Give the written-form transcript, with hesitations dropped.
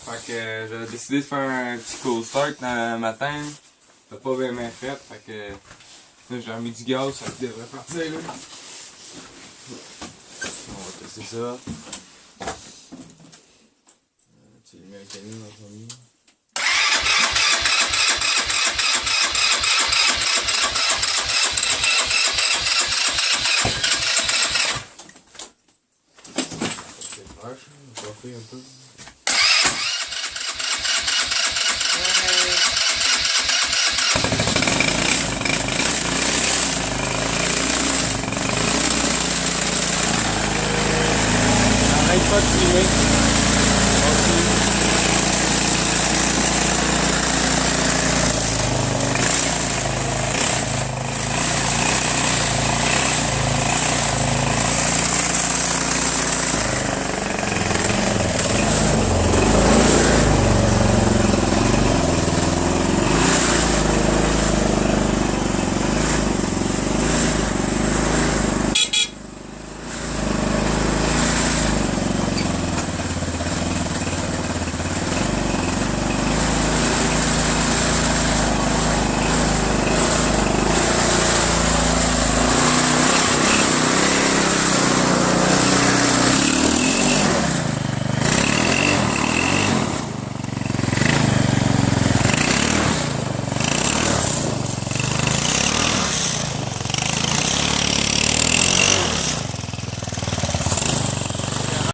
Fait que j'avais décidé de faire un petit cold start dans le matin. T'as pas bien fait, fait que là j'ai remis du gaz, ça devrait partir là. On va tester ça. Tu mets un canon dans ton lit. C'est vache, on va faire un peu. Arrête pas de filmer.